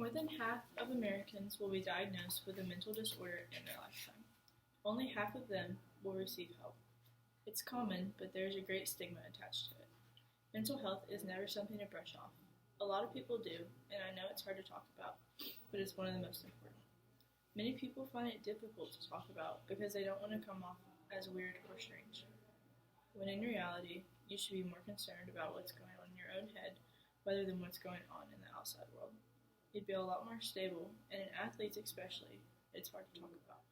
More than half of Americans will be diagnosed with a mental disorder in their lifetime. Only half of them will receive help. It's common, but there is a great stigma attached to it. Mental health is never something to brush off. A lot of people do, and I know it's hard to talk about, but it's one of the most important. Many people find it difficult to talk about because they don't want to come off as weird or strange, when in reality, you should be more concerned about what's going on in your own head rather than what's going on in the outside world. You'd be a lot more stable, and in athletes especially, it's hard to talk about.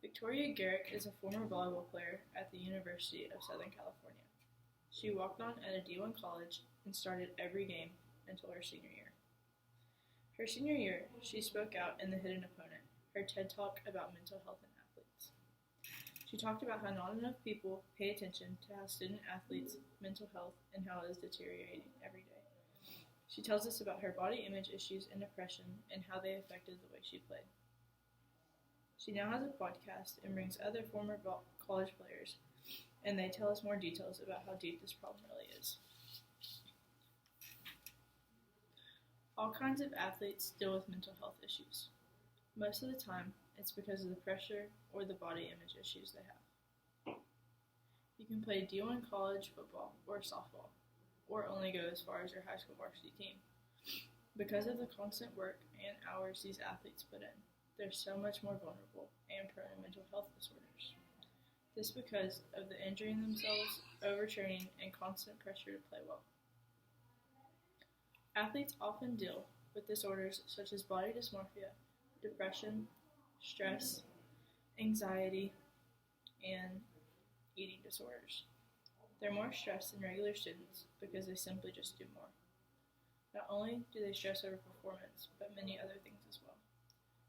Victoria Garrick is a former volleyball player at the University of Southern California. She walked on at a D1 college and started every game until her senior year. Her senior year, she spoke out in The Hidden Opponent, her TED Talk about mental health in athletes. She talked about how not enough people pay attention to how student athletes' mental health and how it is deteriorating every day. She tells us about her body image issues and depression and how they affected the way she played. She now has a podcast and brings other former college players, and they tell us more details about how deep this problem really is. All kinds of athletes deal with mental health issues. Most of the time, it's because of the pressure or the body image issues they have. You can play D1 college football or softball, or only go as far as your high school varsity team. Because of the constant work and hours these athletes put in, they're so much more vulnerable and prone to mental health disorders. This because of the injuring themselves, overtraining, and constant pressure to play well. Athletes often deal with disorders such as body dysmorphia, depression, stress, anxiety, and eating disorders. They're more stressed than regular students because they simply just do more. Not only do they stress over performance, but many other things as well.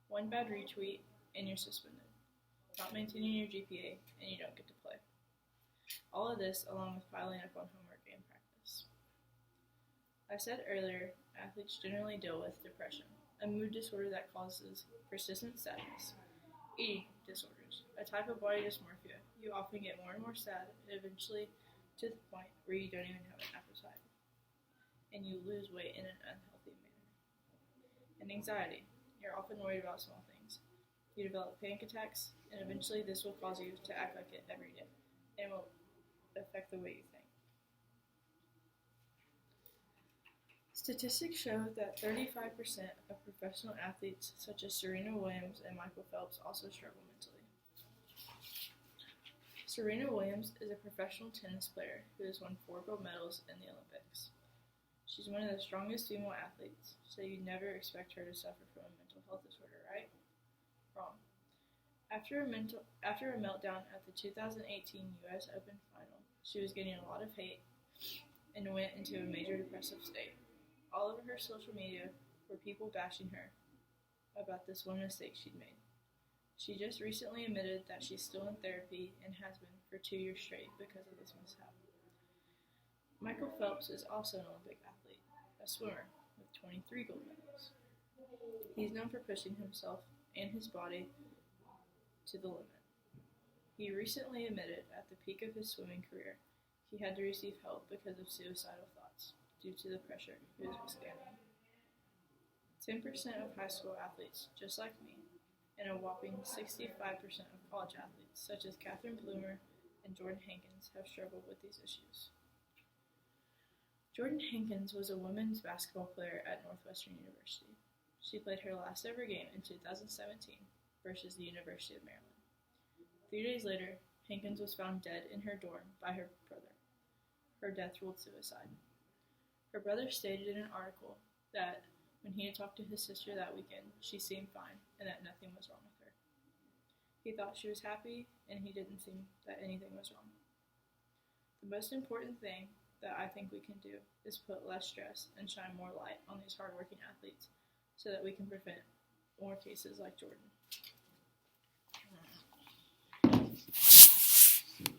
One bad retweet and you're suspended. Not maintaining your GPA and you don't get to play. All of this along with piling up on homework and practice. I said earlier, athletes generally deal with depression, a mood disorder that causes persistent sadness. Eating disorders, a type of body dysmorphia. You often get more and more sad and eventually to the point where you don't even have an appetite, and you lose weight in an unhealthy manner. And anxiety. You're often worried about small things. You develop panic attacks, and eventually this will cause you to act like it every day, and will affect the way you think. Statistics show that 35% of professional athletes, such as Serena Williams and Michael Phelps, also struggle mentally. Serena Williams is a professional tennis player who has won 4 gold medals in the Olympics. She's one of the strongest female athletes, so you'd never expect her to suffer from a mental health disorder, right? Wrong. After a meltdown at the 2018 US Open final, she was getting a lot of hate and went into a major depressive state. All over her social media were people bashing her about this one mistake she'd made. She just recently admitted that she's still in therapy and has been for 2 years straight because of this mishap. Michael Phelps is also an Olympic athlete, a swimmer with 23 gold medals. He's known for pushing himself and his body to the limit. He recently admitted at the peak of his swimming career he had to receive help because of suicidal thoughts due to the pressure he was withstanding. 10% of high school athletes, just like me, and a whopping 65% of college athletes, such as Catherine Bloomer and Jordan Hankins, have struggled with these issues. Jordan Hankins was a women's basketball player at Northwestern University. She played her last ever game in 2017 versus the University of Maryland. 3 days later, Hankins was found dead in her dorm by her brother. Her death ruled suicide. Her brother stated in an article that when he had talked to his sister that weekend, she seemed fine and that nothing was wrong with her. He thought she was happy and he didn't think that anything was wrong. The most important thing that I think we can do is put less stress and shine more light on these hardworking athletes so that we can prevent more cases like Jordan.